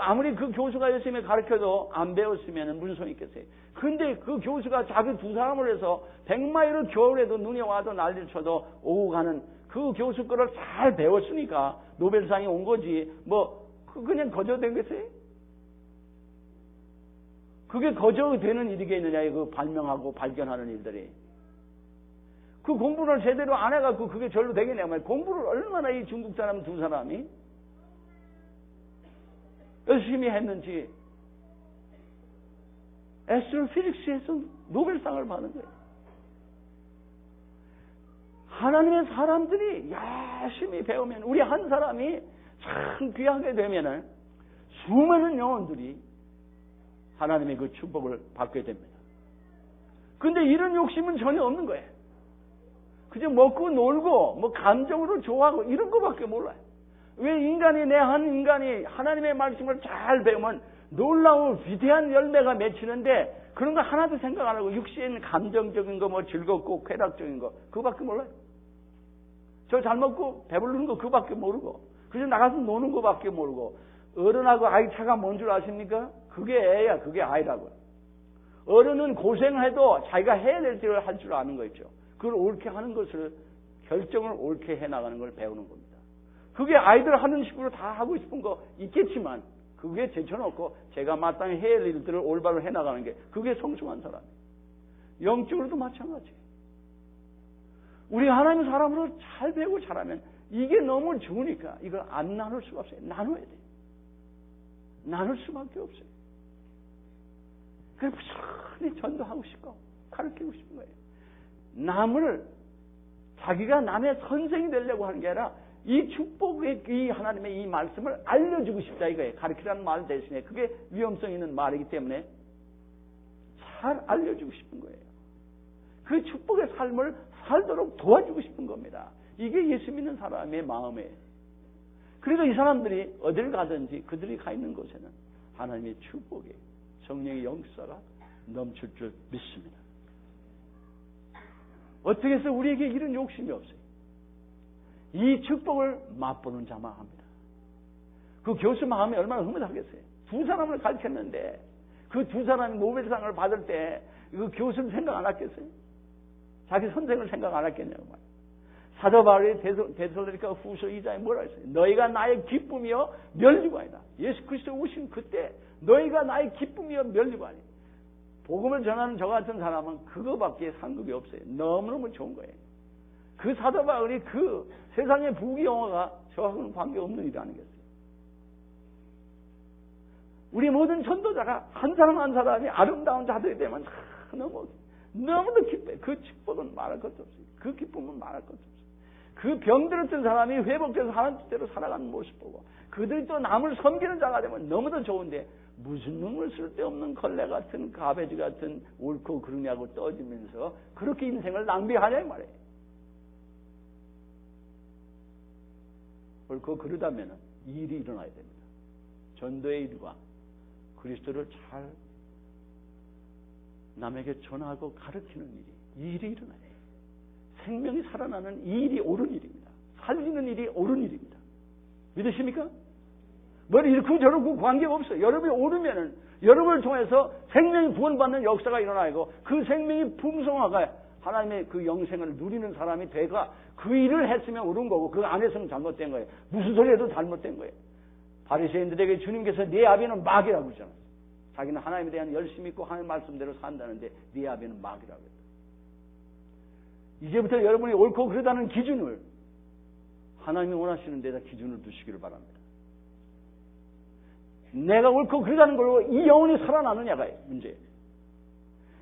아무리 그 교수가 열심히 가르쳐도 안 배웠으면 무슨 소용이 있겠어요. 근데 그 교수가 자기 두 사람을 해서 100마일을 겨울에도 눈이 와도 난리를 쳐도 오고 가는 그 교수 거를 잘 배웠으니까 노벨상이 온 거지. 그냥 거저된 거겠어요? 그게 거저되는 일이겠느냐, 그 발명하고 발견하는 일들이. 그 공부를 제대로 안 해갖고 그게 절로 되겠냐 말이야. 공부를 얼마나 이 중국 사람 두 사람이 열심히 했는지. 애스트로피직스에서 노벨상을 받은 거예요. 하나님의 사람들이 열심히 배우면, 우리 한 사람이 참 귀하게 되면은 수많은 영혼들이 하나님의 그 축복을 받게 됩니다. 근데 이런 욕심은 전혀 없는 거예요. 그저 먹고 놀고 감정으로 좋아하고 이런 거밖에 몰라요. 왜 내 한 인간이 하나님의 말씀을 잘 배우면 놀라운 위대한 열매가 맺히는데 그런 거 하나도 생각 안 하고 육신 감정적인 거 즐겁고 쾌락적인 거 그거밖에 몰라요. 저 잘 먹고 배부르는 거 그거밖에 모르고 그저 나가서 노는 거밖에 모르고 어른하고 아이 차가 뭔 줄 아십니까? 그게 애야. 그게 아이라고요. 어른은 고생해도 자기가 해야 될 일을 할 줄 아는 거 있죠. 그걸 옳게 하는 것을 결정을 옳게 해나가는 걸 배우는 겁니다. 그게 아이들 하는 식으로 다 하고 싶은 거 있겠지만 그게 제쳐놓고 제가 마땅히 해야 할 일들을 올바로 해나가는 게 그게 성숙한 사람이에요. 영적으로도 마찬가지예요. 우리 하나님 사람으로 잘 배우고 잘하면 이게 너무 좋으니까 이걸 안 나눌 수가 없어요. 나눠야 돼요. 나눌 수밖에 없어요. 그래서 무슨 전도하고 싶고 가르치고 싶은 거예요. 남을 자기가 남의 선생이 되려고 하는 게 아니라 이 축복의 이 하나님의 이 말씀을 알려주고 싶다 이거예요. 가르치라는 말 대신에 그게 위험성 있는 말이기 때문에 잘 알려주고 싶은 거예요. 그 축복의 삶을 살도록 도와주고 싶은 겁니다. 이게 예수 믿는 사람의 마음이에요. 그래서 이 사람들이 어딜 가든지 그들이 가 있는 곳에는 하나님의 축복이 성령의 영사가 넘칠 줄 믿습니다. 어떻게 해서 우리에게 이런 욕심이 없어요. 이 축복을 맛보는 자만 합니다. 그 교수 마음이 얼마나 흐뭇하겠어요. 두 사람을 가르쳤는데 그 두 사람이 노벨상을 받을 때 그 교수는 생각 안 했겠어요? 자기 선생을 생각 안 했겠냐고 말이에요. 사도 바울이 데살로니가 후서 2장에 뭐라 했어요? 너희가 나의 기쁨이요 면류관이다. 예수 그리스도 오신 그때 너희가 나의 기쁨이요 면류관이다. 복음을 전하는 저 같은 사람은 그거밖에 상급이 없어요. 너무너무 좋은 거예요. 그 사도 바울이 그 세상의 부귀영화가 저하고는 관계없는 일이 아니겠어요. 우리 모든 전도자가 한 사람 한 사람이 아름다운 자들이 되면 너무도 기뻐요. 그 축복은 말할 것도 없어요. 그 기쁨은 말할 것도 없어요. 그 병들었던 사람이 회복돼서 하나님 뜻대로 살아가는 모습 보고 그들이 또 남을 섬기는 자가 되면 너무도 좋은데 무슨 놈을 쓸데없는 걸레 같은 가베지 같은 옳고 그르냐고 떠지면서 그렇게 인생을 낭비하냐 이 말이에요. 옳고 그러다면 일이 일어나야 됩니다. 전도의 일과 그리스도를 잘 남에게 전하고 가르치는 일이 일어나야 돼요. 생명이 살아나는 이 일이 옳은 일입니다. 살리는 일이 옳은 일입니다. 믿으십니까? 뭘 이렇고 저렇고 관계가 없어요. 여러분이 오르면은 여러분을 통해서 생명이 구원받는 역사가 일어나고 그 생명이 풍성하게 하나님의 그 영생을 누리는 사람이 돼가 그 일을 했으면 옳은 거고 그 안에서는 잘못된 거예요. 무슨 소리 해도 잘못된 거예요. 바리새인들에게 주님께서 네 아비는 마귀라고 그러잖아요. 자기는 하나님에 대한 열심히 있고 하나님 말씀대로 산다는데 네 아비는 마귀라고 했다. 이제부터 여러분이 옳고 그러다는 기준을 하나님이 원하시는 데다 기준을 두시기를 바랍니다. 내가 옳고 그러다는 걸로 이 영혼이 살아나느냐가 문제예요.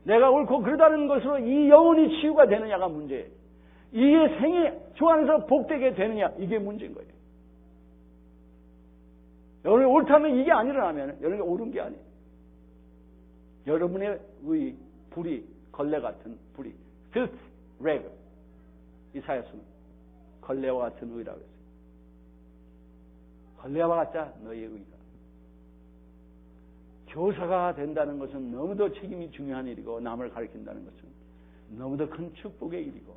내가 옳고 그러다는 것으로 이 영혼이 치유가 되느냐가 문제예요. 이게 생이 주 안에서 복되게 되느냐, 이게 문제인 거예요. 여러분이 옳다면 이게 안 일어나면 여러분이 옳은 게 아니에요. 여러분의 불이, 걸레 같은 불이, filth, rag, 이사야서는 걸레와 같은 의라고 했어요. 걸레와 같자 너희의 의가. 교사가 된다는 것은 너무도 책임이 중요한 일이고, 남을 가르친다는 것은 너무도 큰 축복의 일이고,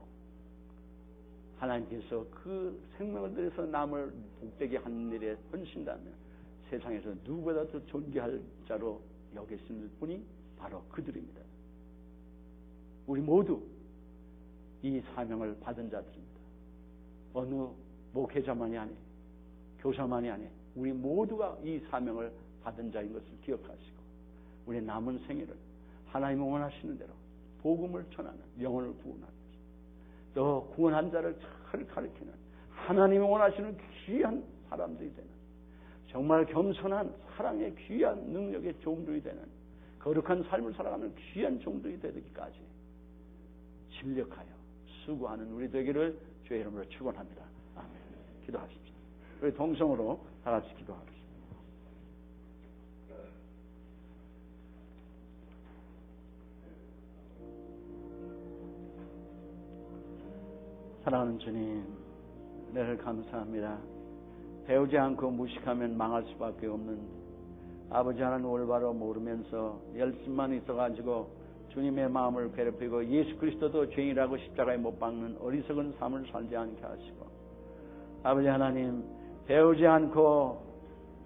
하나님께서 그 생명을 들여서 남을 복되게 하는 일에 헌신다면 세상에서 누구보다 더 존귀할 자로 여기실 분이 바로 그들입니다. 우리 모두 이 사명을 받은 자들입니다. 어느 목회자만이 아니에요. 교사만이 아니에요. 우리 모두가 이 사명을 받은 자인 것을 기억하시고, 우리 남은 생애를 하나님 원하시는 대로 복음을 전하는, 영혼을 구원하는, 또 구원한 자를 잘 가르치는, 하나님이 원하시는 귀한 사람들이 되는, 정말 겸손한 사랑의 귀한 능력의 종들이 되는, 거룩한 삶을 살아가는 귀한 종들이 되기까지 진력하여 수고하는 우리 되기를 주의 이름으로 축원합니다. 아멘. 기도하십시오. 우리 동성으로 다 같이 기도하겠습니다. 사랑하는 주님, 은혜를 감사합니다. 배우지 않고 무식하면 망할 수밖에 없는 아버지 하나님 올바로 모르면서 열심만 있어가지고 주님의 마음을 괴롭히고 예수 그리스도도 죄인이라고 십자가에 못 박는 어리석은 삶을 살지 않게 하시고, 아버지 하나님 배우지 않고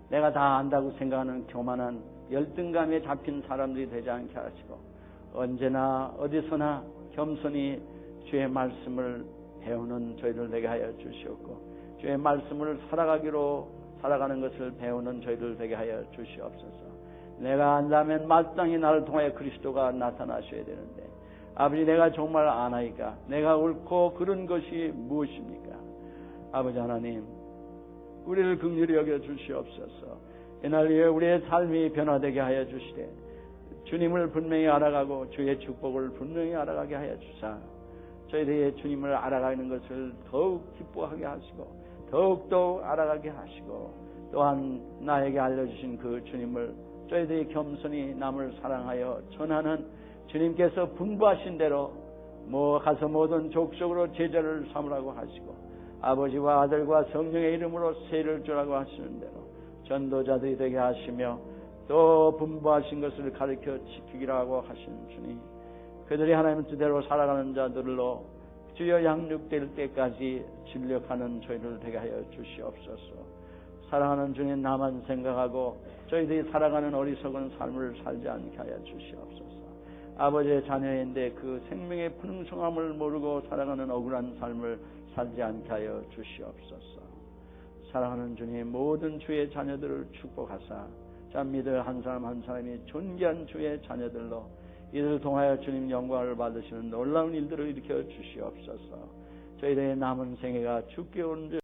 내가 다 안다고 생각하는 교만한 열등감에 잡힌 사람들이 되지 않게 하시고, 언제나 어디서나 겸손히 주의 말씀을 배우는 저희들 되게 하여 주시옵고, 주의 말씀을 살아가는 것을 배우는 저희들 되게 하여 주시옵소서. 내가 안다면 마땅히 나를 통하여 그리스도가 나타나셔야 되는데, 아버지 내가 정말 아나이까? 내가 옳고 그른 것이 무엇입니까? 아버지 하나님, 우리를 긍휼히 여겨 주시옵소서. 이날 위에 우리의 삶이 변화되게 하여 주시되, 주님을 분명히 알아가고 주의 축복을 분명히 알아가게 하여 주사, 저희들의 주님을 알아가는 것을 더욱 기뻐하게 하시고 더욱더욱 알아가게 하시고, 또한 나에게 알려주신 그 주님을 저희들이 겸손히 남을 사랑하여 전하는 주님께서 분부하신 대로 가서 모든 족속으로 제자를 삼으라고 하시고, 아버지와 아들과 성령의 이름으로 세를 주라고 하시는 대로 전도자들이 되게 하시며, 또 분부하신 것을 가르쳐 지키기라고 하신 주님, 그들이 하나님의 뜻대로 살아가는 자들로 주여 양육될 때까지 진력하는 저희를 되게 하여 주시옵소서. 사랑하는 주님, 나만 생각하고 저희들이 살아가는 어리석은 삶을 살지 않게 하여 주시옵소서. 아버지의 자녀인데 그 생명의 풍성함을 모르고 살아가는 억울한 삶을 살지 않게 하여 주시옵소서. 사랑하는 주님, 모든 주의 자녀들을 축복하사 믿을 한 사람 한 사람이 존귀한 주의 자녀들로 이들을 통하여 주님 영광을 받으시는 놀라운 일들을 일으켜 주시옵소서. 저희들의 남은 생애가 주께 온